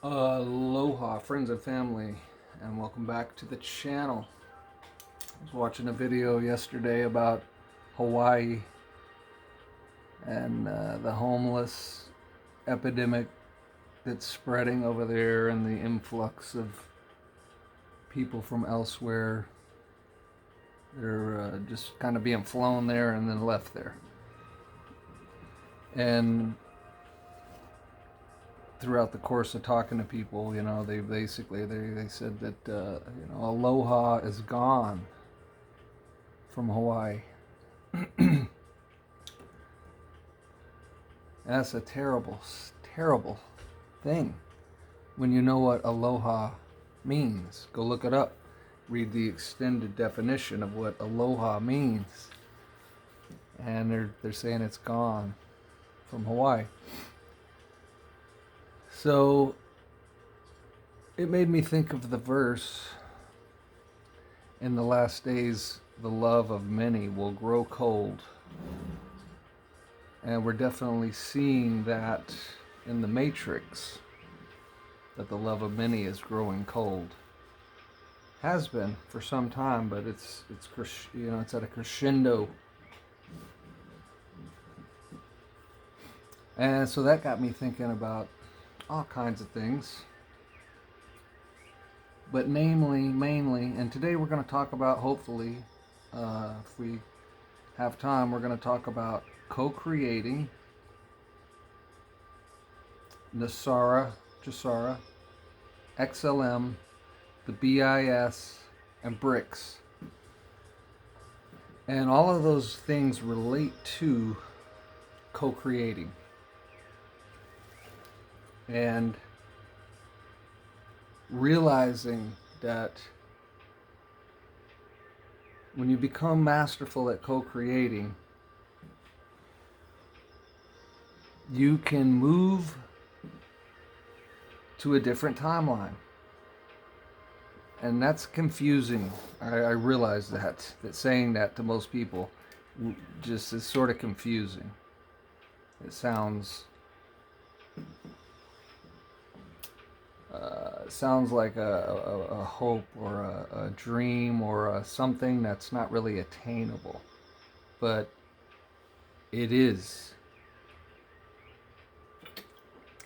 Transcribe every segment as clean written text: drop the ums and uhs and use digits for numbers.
Aloha, friends and family, and welcome back to the channel. I was watching a video yesterday about Hawaii and the homeless epidemic that's spreading over there and the influx of people from elsewhere. They're just kind of being flown there and then left there. And throughout the course of talking to people, they basically they said that aloha is gone from Hawaii. That's a terrible, terrible thing when you know what aloha means. Go look it up. Read the extended definition of what aloha means. And they're saying it's gone from Hawaii. So it made me think of the verse, in the last days the love of many will grow cold. And we're definitely seeing that in the Matrix, that the love of many is growing cold. Has been for some time, but it's at a crescendo. And so that got me thinking about all kinds of things. But mainly, and today we're going to talk about, hopefully, if we have time, we're going to talk about co-creating, NESARA, GESARA, XLM, the BIS, and BRICS. And all of those things relate to co-creating. And realizing that when you become masterful at co-creating, you can move to a different timeline. And that's confusing. I realize that saying that to most people just is sort of confusing. It sounds like a hope or a dream or something that's not really attainable. But it is.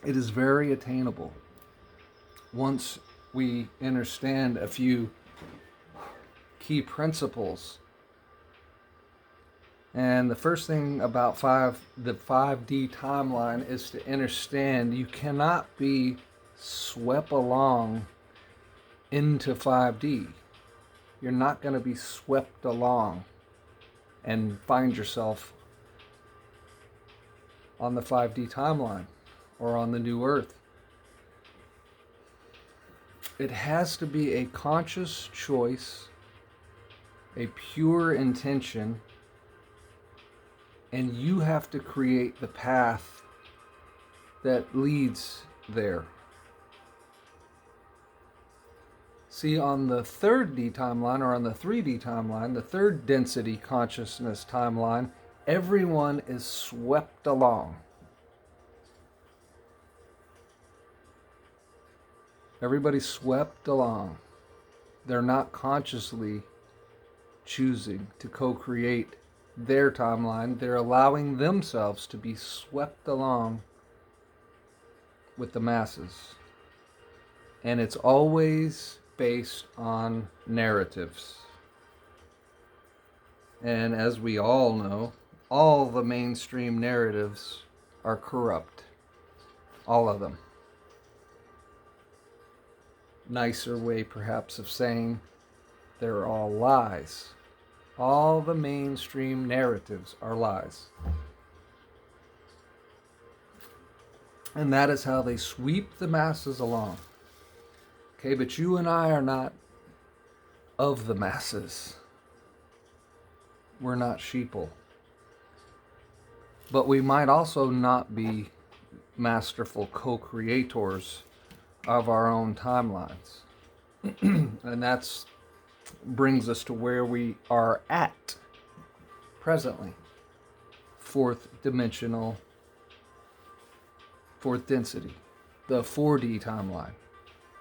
It is very attainable once we understand a few key principles. And the first thing about the 5D timeline is to understand you cannot be swept along into 5D. You're not going to be swept along and find yourself on the 5D timeline or on the new earth. It has to be a conscious choice, a pure intention, and you have to create the path that leads there. See, on the 3D timeline, or on the 3D timeline, the third density consciousness timeline, everyone is swept along. Everybody's swept along. They're not consciously choosing to co-create their timeline. They're allowing themselves to be swept along with the masses. And it's always based on narratives. And as we all know, all the mainstream narratives are corrupt. All of them. Nicer way perhaps of saying they're all lies. All the mainstream narratives are lies. And that is how they sweep the masses along. Okay, but you and I are not of the masses. We're not sheeple. But we might also not be masterful co-creators of our own timelines. And that's brings us to where we are at presently. Fourth density, the 4D timeline.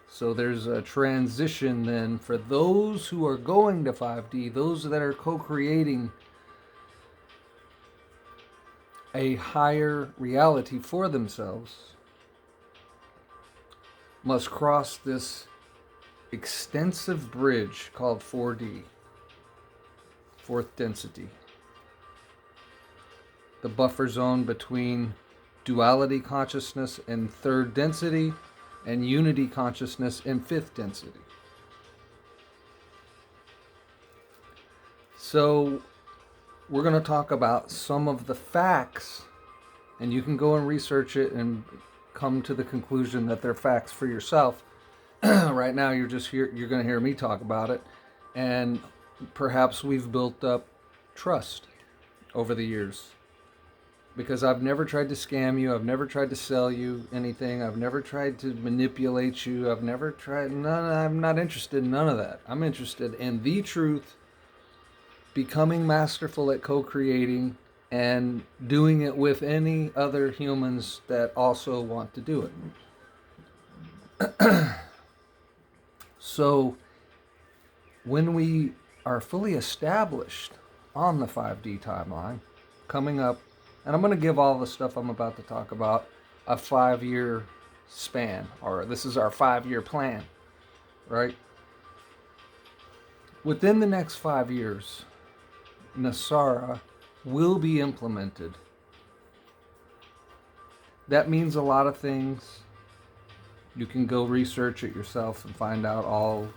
So there's a transition then for those who are going to 5D, those that are co-creating a higher reality for themselves, must cross this extensive bridge called 4D, fourth density, the buffer zone between duality consciousness and third density and unity consciousness in fifth density. So we're going to talk about some of the facts, and you can go and research it and come to the conclusion that they're facts for yourself. Right now you're going to hear me talk about it, and perhaps we've built up trust over the years. Because I've never tried to scam you, I've never tried to sell you anything, I've never tried to manipulate you, I'm not interested in none of that. I'm interested in the truth, becoming masterful at co-creating, and doing it with any other humans that also want to do it. So, when we are fully established on the 5D timeline, coming up, and I'm going to give all the stuff I'm about to talk about a 5-year span, or this is our 5-year plan, right? Within the next 5 years, NESARA will be implemented. That means a lot of things. You can go research it yourself and find out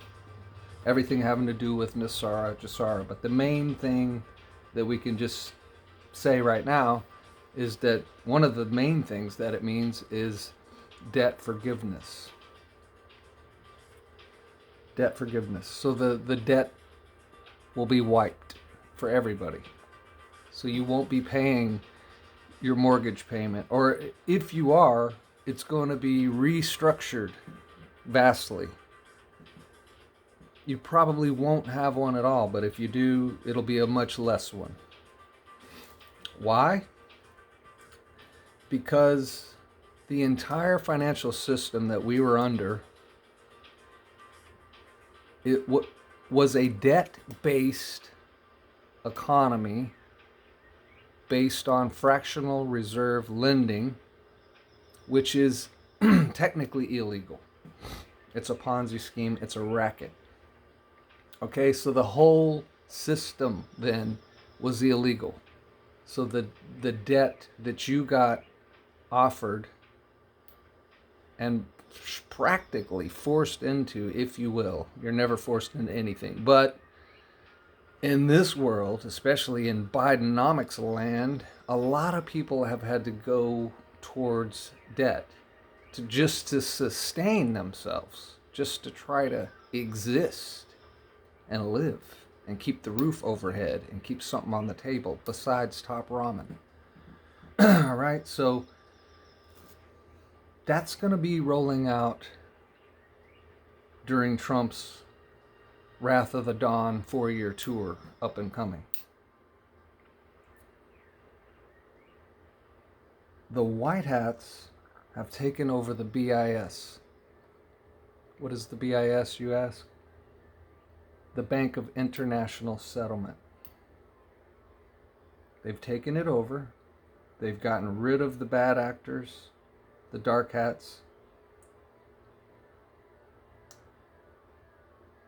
everything having to do with NESARA, GESARA. But the main thing that we can just say right now is that one of the main things that it means is debt forgiveness. Debt forgiveness. So the debt will be wiped for everybody. So you won't be paying your mortgage payment. Or if you are, it's going to be restructured vastly. You probably won't have one at all, but if you do, it'll be a much less one. Why? Because the entire financial system that we were under, it was a debt-based economy based on fractional reserve lending, which is technically illegal. It's a Ponzi scheme. It's a racket. Okay, so the whole system then was illegal. So the debt that you got offered and practically forced into, if you will, you're never forced into anything, but in this world, especially in Bidenomics land, a lot of people have had to go towards debt to sustain themselves, just to try to exist and live and keep the roof overhead and keep something on the table besides top ramen. All right, so that's going to be rolling out during Trump's Wrath of the Dawn 4-year tour up and coming. The White Hats have taken over the BIS. What is the BIS, you ask? The Bank of International Settlement. They've taken it over. They've gotten rid of the bad actors, the dark hats.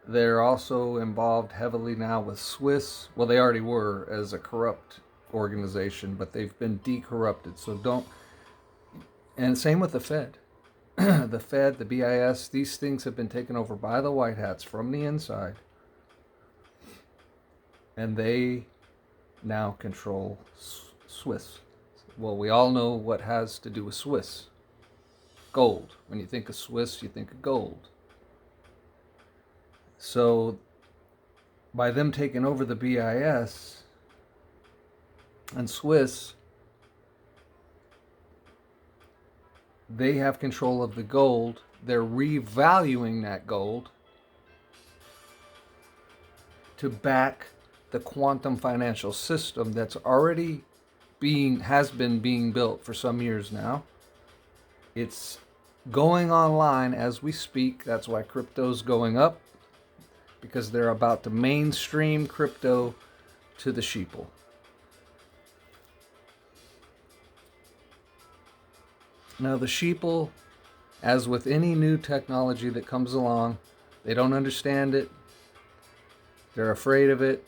They're also involved heavily now with Swiss. Well, they already were as a corrupt organization, but they've been decorrupted. So don't. And same with the Fed. The Fed, the BIS, these things have been taken over by the White Hats from the inside. And they now control Swiss. Well, we all know what has to do with Swiss. Gold. When you think of Swiss, you think of gold. So, by them taking over the BIS and Swiss, they have control of the gold. They're revaluing that gold to back the quantum financial system that's already has been being built for some years now. It's going online as we speak. That's why crypto's going up, because they're about to mainstream crypto to the sheeple. Now, the sheeple, as with any new technology that comes along, they don't understand it. They're afraid of it.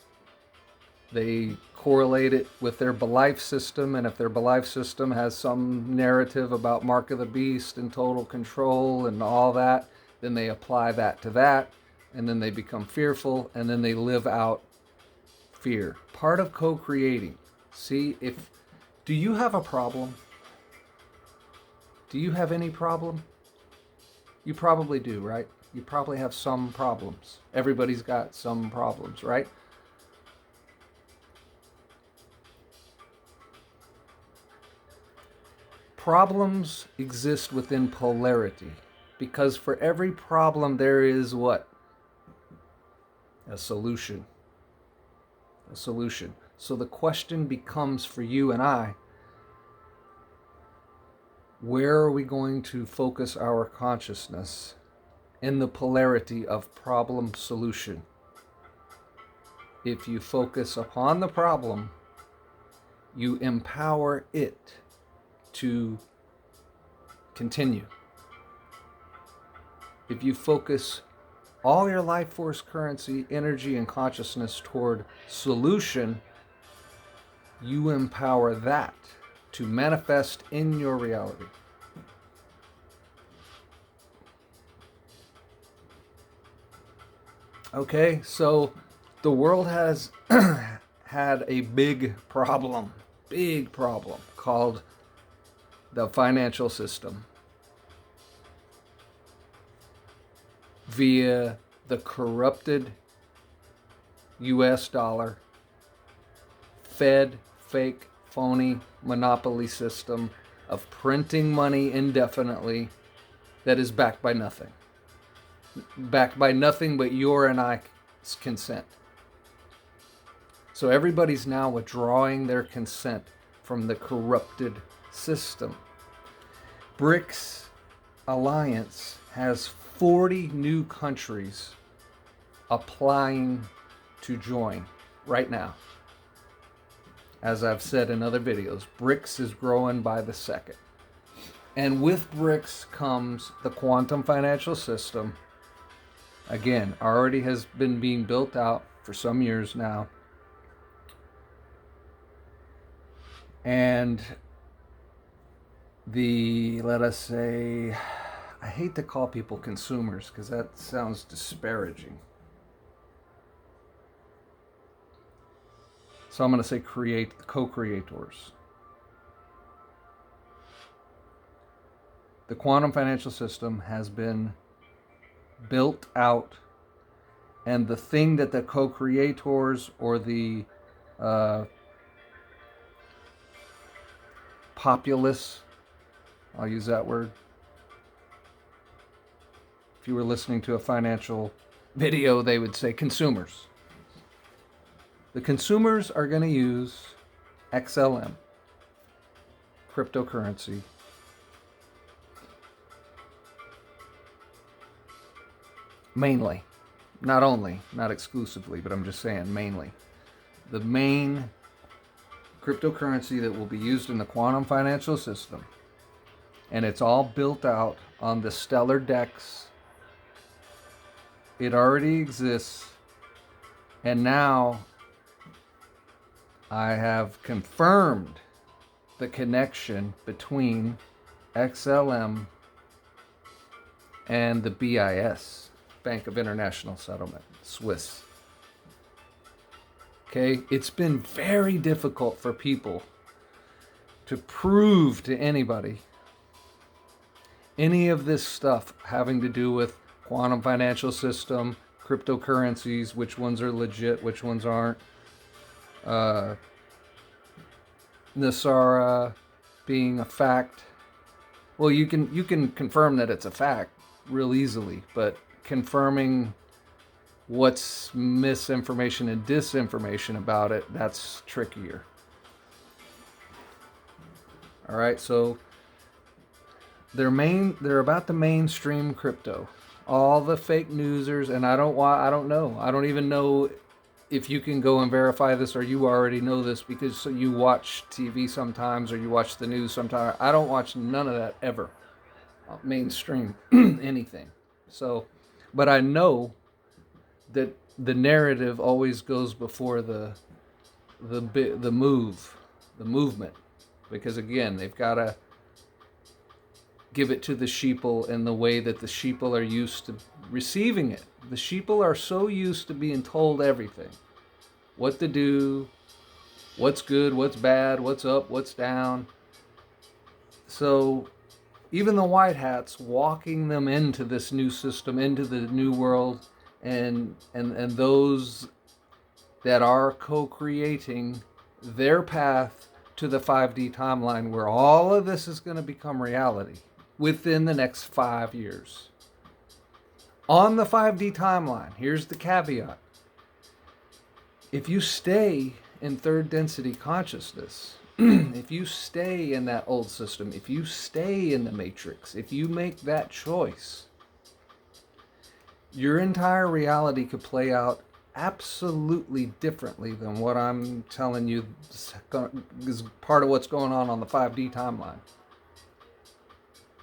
They correlate it with their belief system, and if their belief system has some narrative about Mark of the Beast and total control and all that, then they apply that to that, and then they become fearful, and then they live out fear. Part of co-creating. See, do you have a problem? Do you have any problem? You probably do, right? You probably have some problems. Everybody's got some problems, right? Problems exist within polarity, because for every problem there is what? A solution. A solution. So the question becomes for you and I, where are we going to focus our consciousness in the polarity of problem solution? If you focus upon the problem, you empower it to continue. If you focus all your life force, currency, energy, and consciousness toward solution, you empower that to manifest in your reality. Okay, so the world has had a big problem called the financial system via the corrupted US dollar, Fed, fake, phony monopoly system of printing money indefinitely that is backed by nothing. Backed by nothing but your and I's consent. So everybody's now withdrawing their consent from the corrupted system. BRICS Alliance has 40 new countries applying to join right now. As I've said in other videos, BRICS is growing by the second. And with BRICS comes the quantum financial system. Again, already has been being built out for some years now. And let us say, I hate to call people consumers because that sounds disparaging. So I'm going to say co-creators. The quantum financial system has been built out, and the thing that the co-creators or the populace, I'll use that word. If you were listening to a financial video, they would say consumers. The consumers are going to use XLM, cryptocurrency, mainly. Not only, not exclusively, but I'm just saying mainly. The main cryptocurrency that will be used in the quantum financial system. And it's all built out on the stellar DEX. It already exists. And now I have confirmed the connection between XLM and the BIS, Bank of International Settlement, Swiss. Okay, it's been very difficult for people to prove to anybody any of this stuff having to do with quantum financial system, cryptocurrencies, which ones are legit, which ones aren't, NESARA being a fact. Well, you can confirm that it's a fact real easily, but confirming what's misinformation and disinformation about it, that's trickier. All right, so they're about the mainstream crypto. All the fake newsers, and I don't know. I don't even know if you can go and verify this, or you already know this because you watch TV sometimes or you watch the news sometimes. I don't watch none of that ever. Mainstream anything. So, but I know that the narrative always goes before the movement, because again, they've got to give it to the sheeple in the way that the sheeple are used to receiving it. The sheeple are so used to being told everything. What to do, what's good, what's bad, what's up, what's down. So even the white hats walking them into this new system, into the new world, and those that are co-creating their path to the 5D timeline where all of this is going to become reality within the next 5 years. On the 5D timeline, here's the caveat. If you stay in third density consciousness, if you stay in that old system, if you stay in the matrix, if you make that choice, your entire reality could play out absolutely differently than what I'm telling you is part of what's going on the 5D timeline.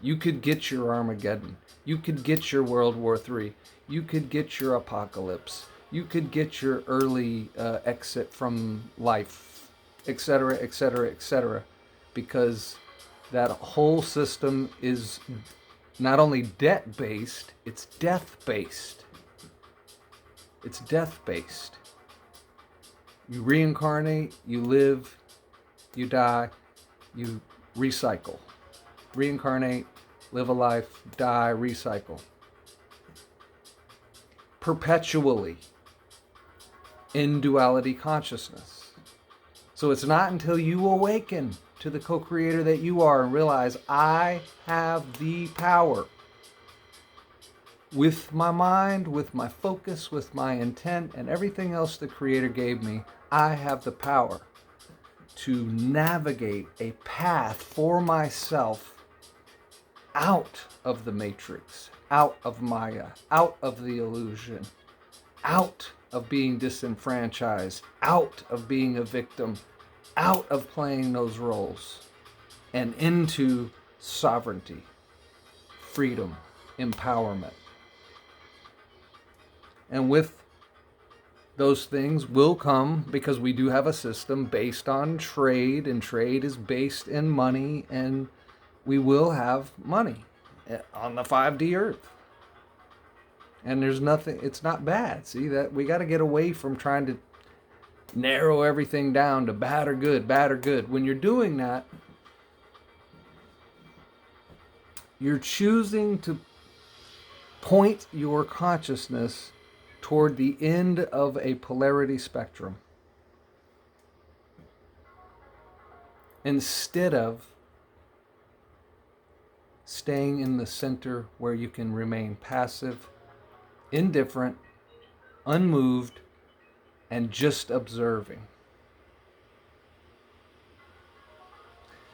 You could get your Armageddon. You could get your World War III. You could get your apocalypse. You could get your early exit from life, etc., etc., etc., because that whole system is not only debt-based, it's death-based. It's death-based. You reincarnate, you live, you die, you recycle. Reincarnate, live a life, die, recycle. Perpetually in duality consciousness. So it's not until you awaken to the co-creator that you are and realize, I have the power. With my mind, with my focus, with my intent, and everything else the Creator gave me, I have the power to navigate a path for myself out of the matrix, out of Maya, out of the illusion, out of being disenfranchised, out of being a victim, out of playing those roles, and into sovereignty, freedom, empowerment. And with those things will come, because we do have a system based on trade, and trade is based in money, and we will have money on the 5D earth. And there's nothing, it's not bad. See, that we got to get away from trying to narrow everything down to bad or good, bad or good. When you're doing that, you're choosing to point your consciousness toward the end of a polarity spectrum, instead of staying in the center where you can remain passive, indifferent, unmoved, and just observing.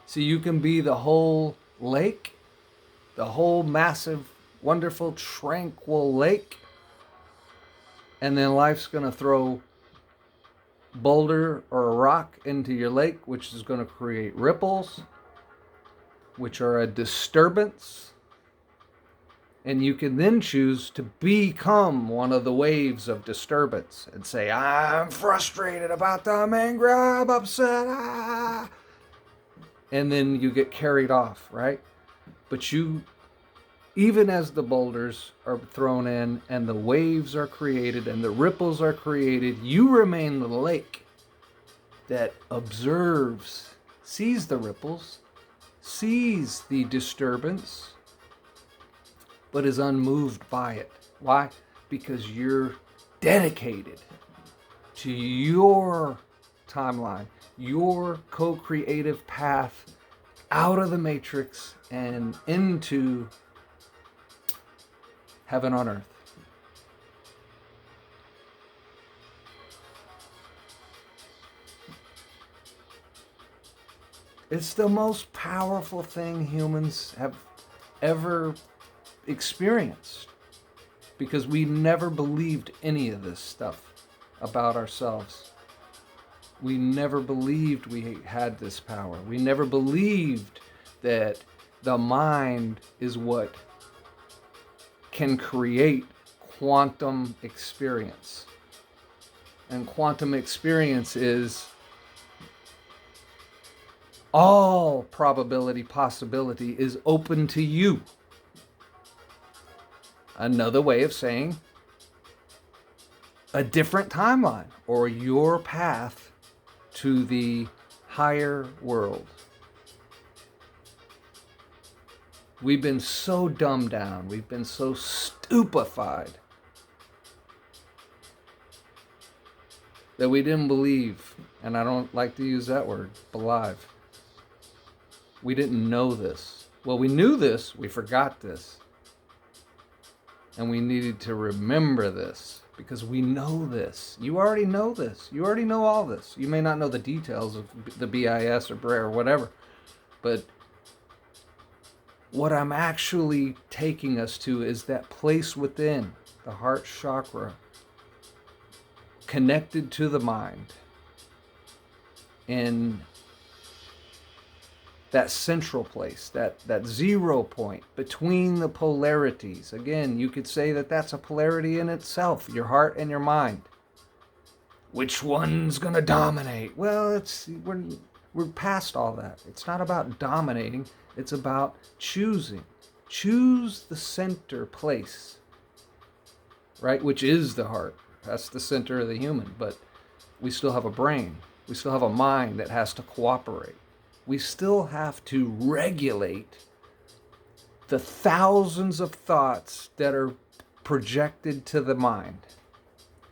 So you can be the whole lake, the whole massive, wonderful, tranquil lake, and then life's going to throw boulder or a rock into your lake, which is going to create ripples, which are a disturbance. And you can then choose to become one of the waves of disturbance and say, I'm frustrated about the anger, I'm upset. And then you get carried off, right? But you, even as the boulders are thrown in and the waves are created and the ripples are created, you remain the lake that observes, sees the ripples, sees the disturbance, but is unmoved by it. Why? Because you're dedicated to your timeline, your co-creative path out of the matrix and into heaven on earth. It's the most powerful thing humans have ever experienced, because we never believed any of this stuff about ourselves. We never believed we had this power. We never believed that the mind is what can create quantum experience. And quantum experience is all probability, possibility is open to you. Another way of saying a different timeline or your path to the higher world. We've been so dumbed down. We've been so stupefied that we didn't believe, and I don't like to use that word, believe. We didn't know this. Well, we knew this, we forgot this. And we needed to remember this, because we know this. You already know this. You already know all this. You may not know the details of the BIS or BREA or whatever, but what I'm actually taking us to is that place within the heart chakra, connected to the mind, in that central place, that 0 point between the polarities. Again, you could say that that's a polarity in itself, your heart and your mind. Which one's going to dominate? Well, we're past all that. It's not about dominating. It's about choosing. Choose the center place, right? Which is the heart. That's the center of the human. But we still have a brain. We still have a mind that has to cooperate. We still have to regulate the thousands of thoughts that are projected to the mind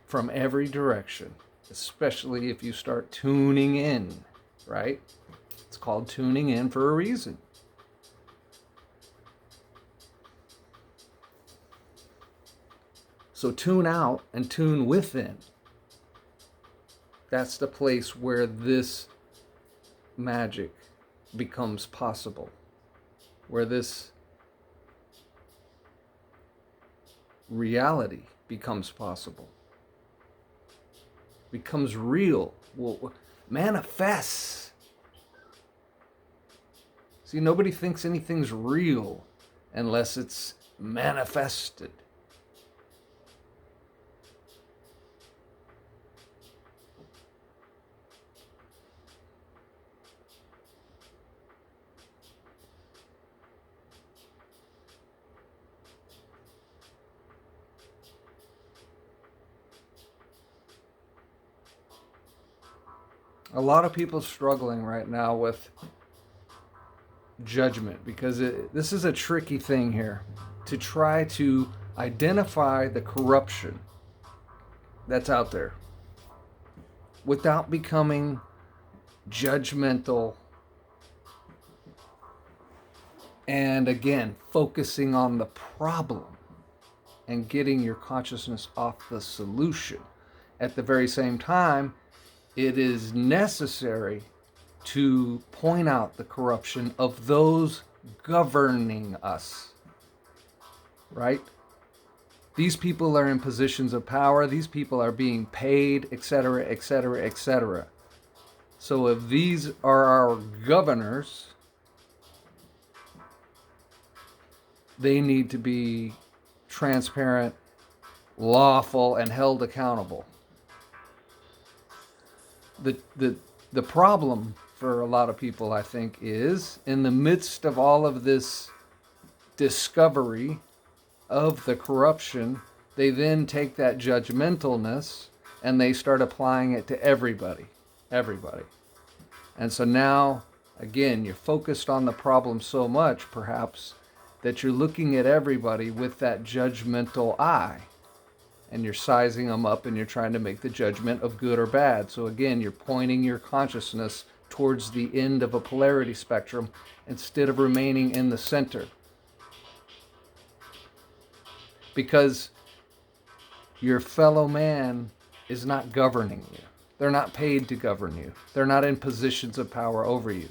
from every direction, especially if you start tuning in, right? It's called tuning in for a reason. So tune out and tune within. That's the place where this magic becomes possible, where this reality becomes possible, becomes real, manifests. See, nobody thinks anything's real unless it's manifested. A lot of people struggling right now with judgment, because this is a tricky thing here, to try to identify the corruption that's out there without becoming judgmental, and again focusing on the problem and getting your consciousness off the solution. At the very same time, it is necessary to point out the corruption of those governing us, right? These people are in positions of power. These people are being paid, etc., etc., etc. So if these are our governors, they need to be transparent, lawful, and held accountable. The problem for a lot of people, I think, is in the midst of all of this discovery of the corruption, they then take that judgmentalness and they start applying it to everybody. And so now, again, you're focused on the problem so much, perhaps, that you're looking at everybody with that judgmental eye. And you're sizing them up and you're trying to make the judgment of good or bad. So again, you're pointing your consciousness towards the end of a polarity spectrum instead of remaining in the center. Because your fellow man is not governing you. They're not paid to govern you. They're not in positions of power over you.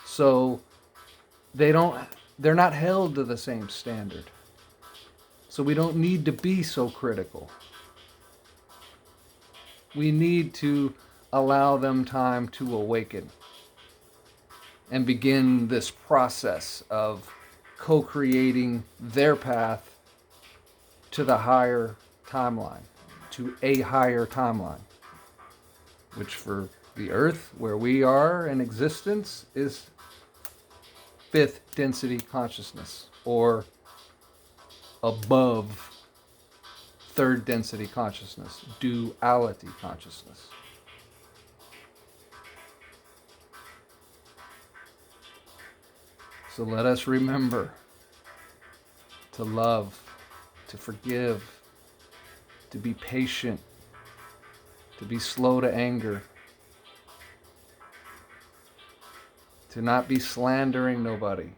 So they don't they're not held to the same standard. So we don't need to be so critical. We need to allow them time to awaken and begin this process of co-creating their path to the higher timeline, to a higher timeline, which for the Earth, where we are in existence, is fifth density consciousness, or above third density consciousness, duality consciousness. So let us remember to love, to forgive, to be patient, to be slow to anger, to not be slandering nobody.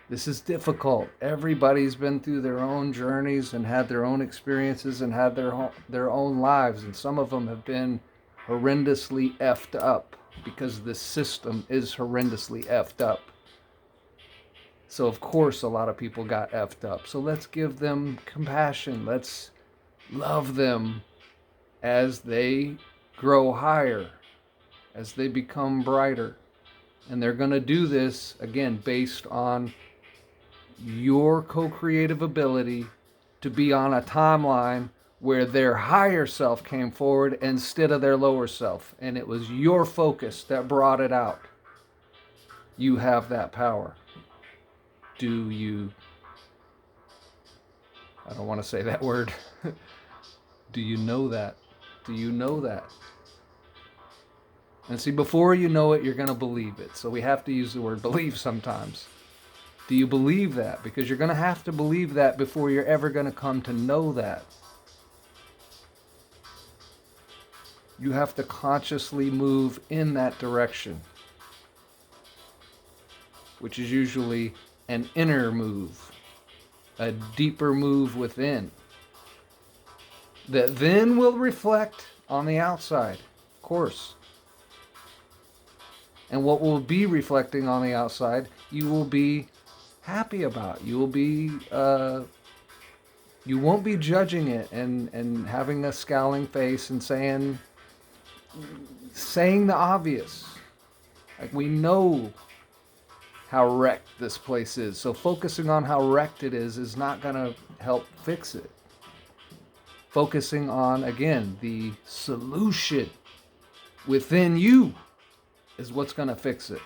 This is difficult. Everybody's been through their own journeys and had their own experiences and had their own lives, and some of them have been horrendously effed up because this system is horrendously effed up. So of course a lot of people got effed up. So let's give them compassion. Let's love them as they grow higher, as they become brighter. And they're going to do this, again, based on your co-creative ability to be on a timeline where their higher self came forward instead of their lower self. And it was your focus that brought it out. You have that power. Do you? I don't want to say that word. Do you know that? Do you know that? And see, before you know it, you're going to believe it. So we have to use the word believe sometimes. Do you believe that? Because you're going to have to believe that before you're ever going to come to know that. You have to consciously move in that direction, which is usually an inner move, a deeper move within, that then will reflect on the outside, of course. And what will be reflecting on the outside, you will be happy about. You will be, you won't be judging it and having a scowling face and saying the obvious. Like, we know how wrecked this place is. So focusing on how wrecked it is not going to help fix it. Focusing on, again, the solution within you is what's going to fix it.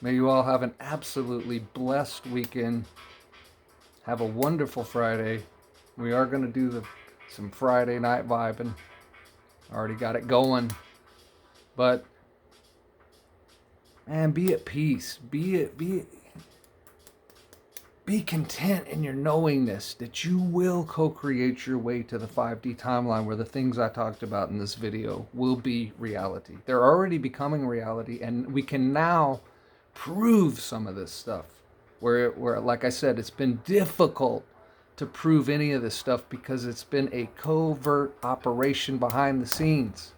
May you all have an absolutely blessed weekend. Have a wonderful Friday. We are going to do some Friday night vibing. Already got it going. But, man, be at peace. Be content in your knowingness that you will co-create your way to the 5D timeline where the things I talked about in this video will be reality. They're already becoming reality, and we can now prove some of this stuff. Where like I said, it's been difficult to prove any of this stuff because it's been a covert operation behind the scenes.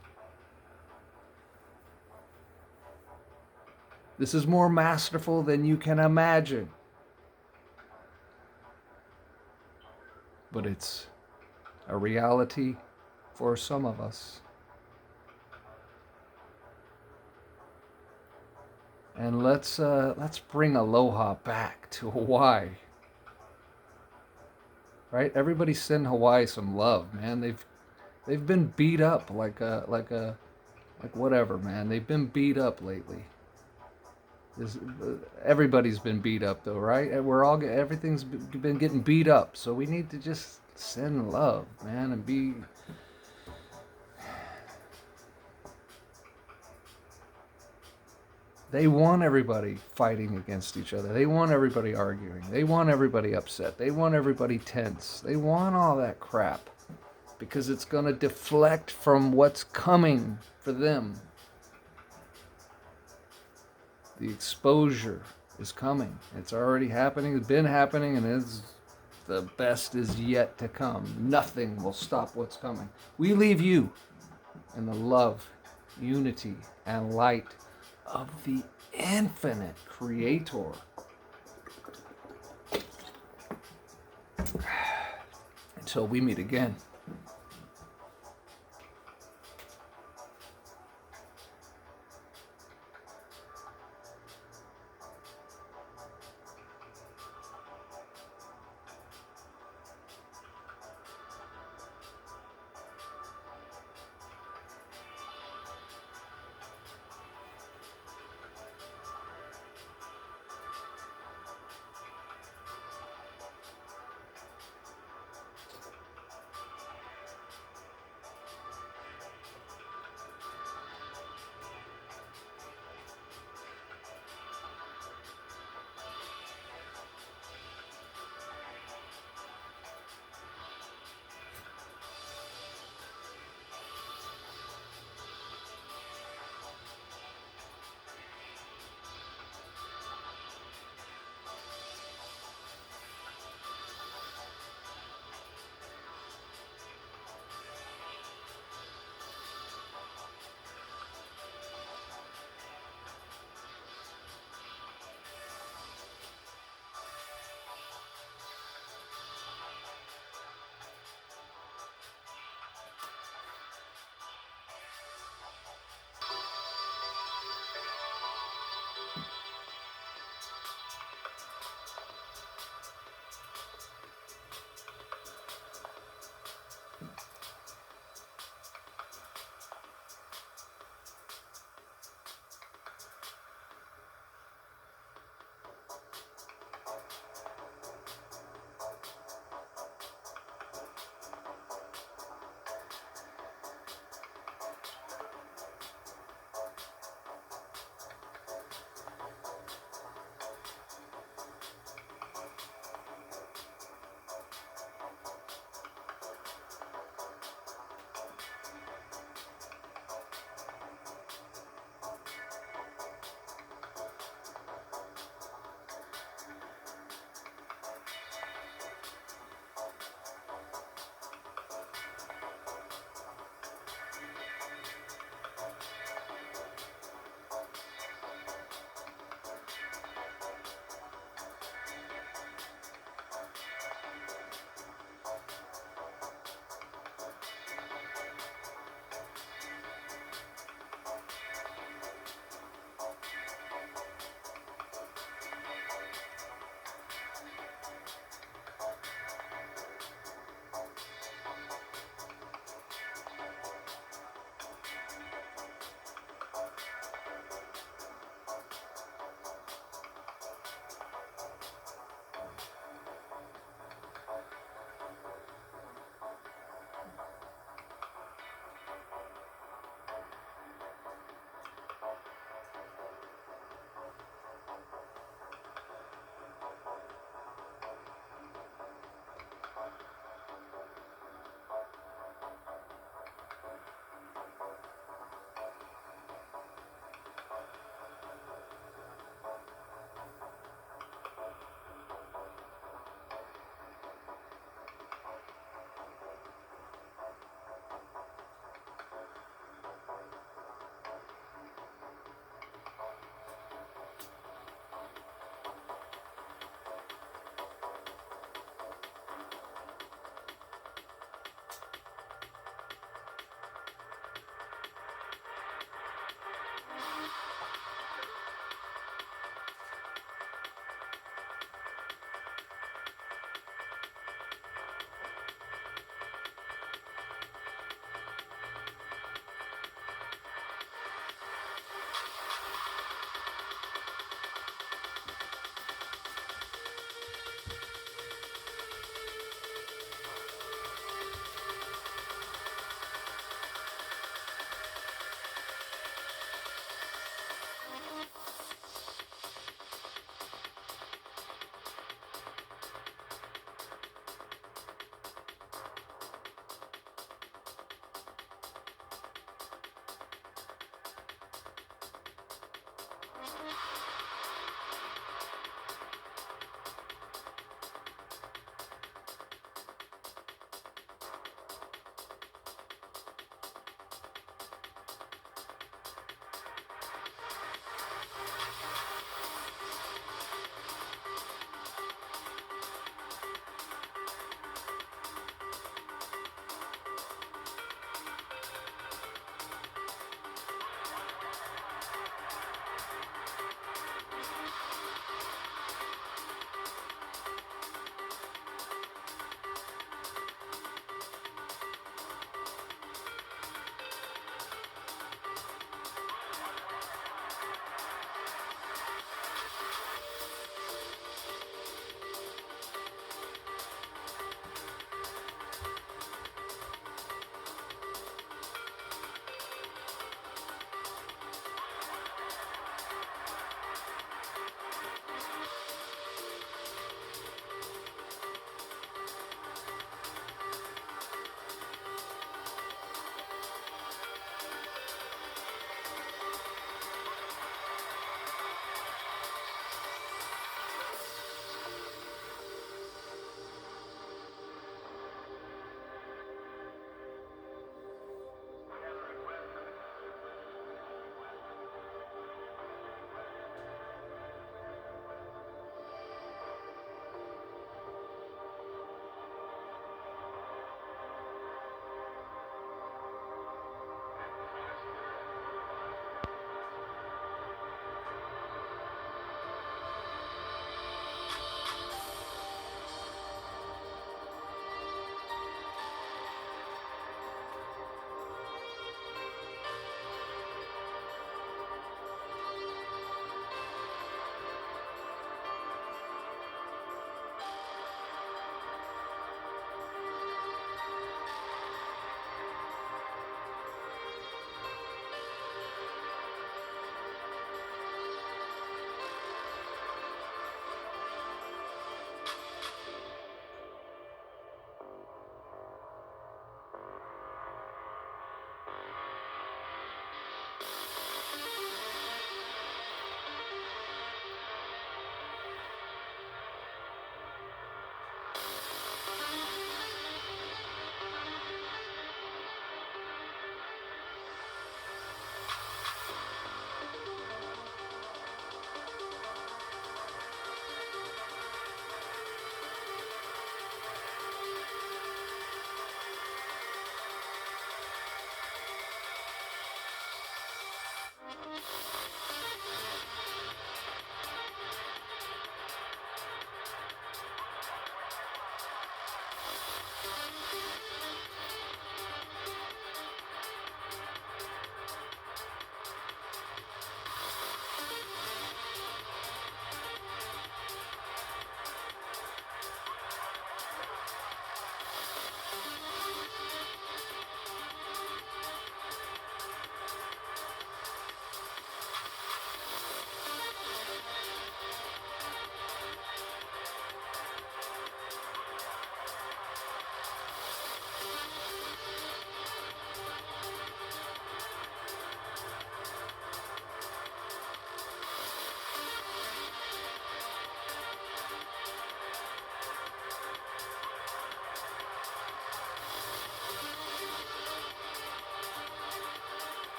This is more masterful than you can imagine. But it's a reality for some of us. And let's bring aloha back to Hawaii. Right? Everybody send Hawaii some love, man. They've been beat up like whatever, man. They've been beat up lately. Everybody's been beat up though, right? Everything's been getting beat up. So we need to just send love, man, and be. They want everybody fighting against each other. They want everybody arguing. They want everybody upset. They want everybody tense. They want all that crap because it's going to deflect from what's coming for them. The exposure is coming. It's already happening. It's been happening, and The best is yet to come. Nothing will stop what's coming. We leave you in the love, unity, and light of the infinite Creator. Until we meet again.